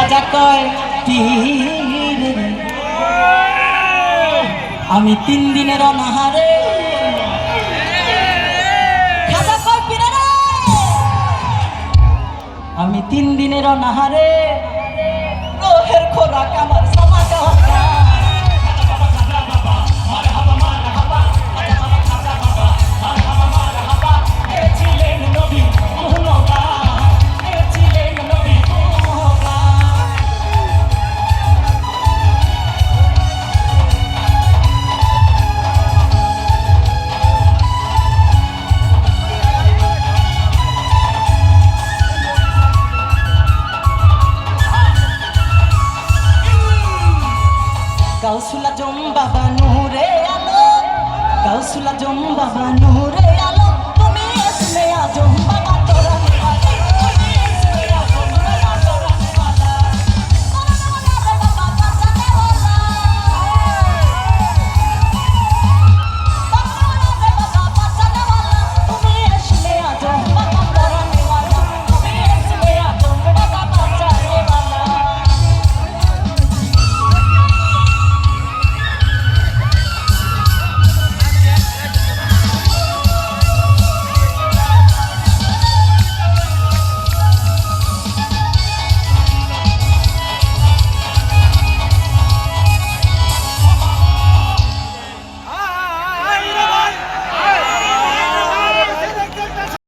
খাজা কয় তীর আমি 3 দিনের অনাহারে খাজা কয় পীরে রে আমি 3 দিনের অনাহারে রোহের খোরাক আমার সামা দেওয়া গাউসুল আজম বাবা নূরে আলো গাউসুল আজম বাবা নূরে আলো তুমি আসলে আজম বাবা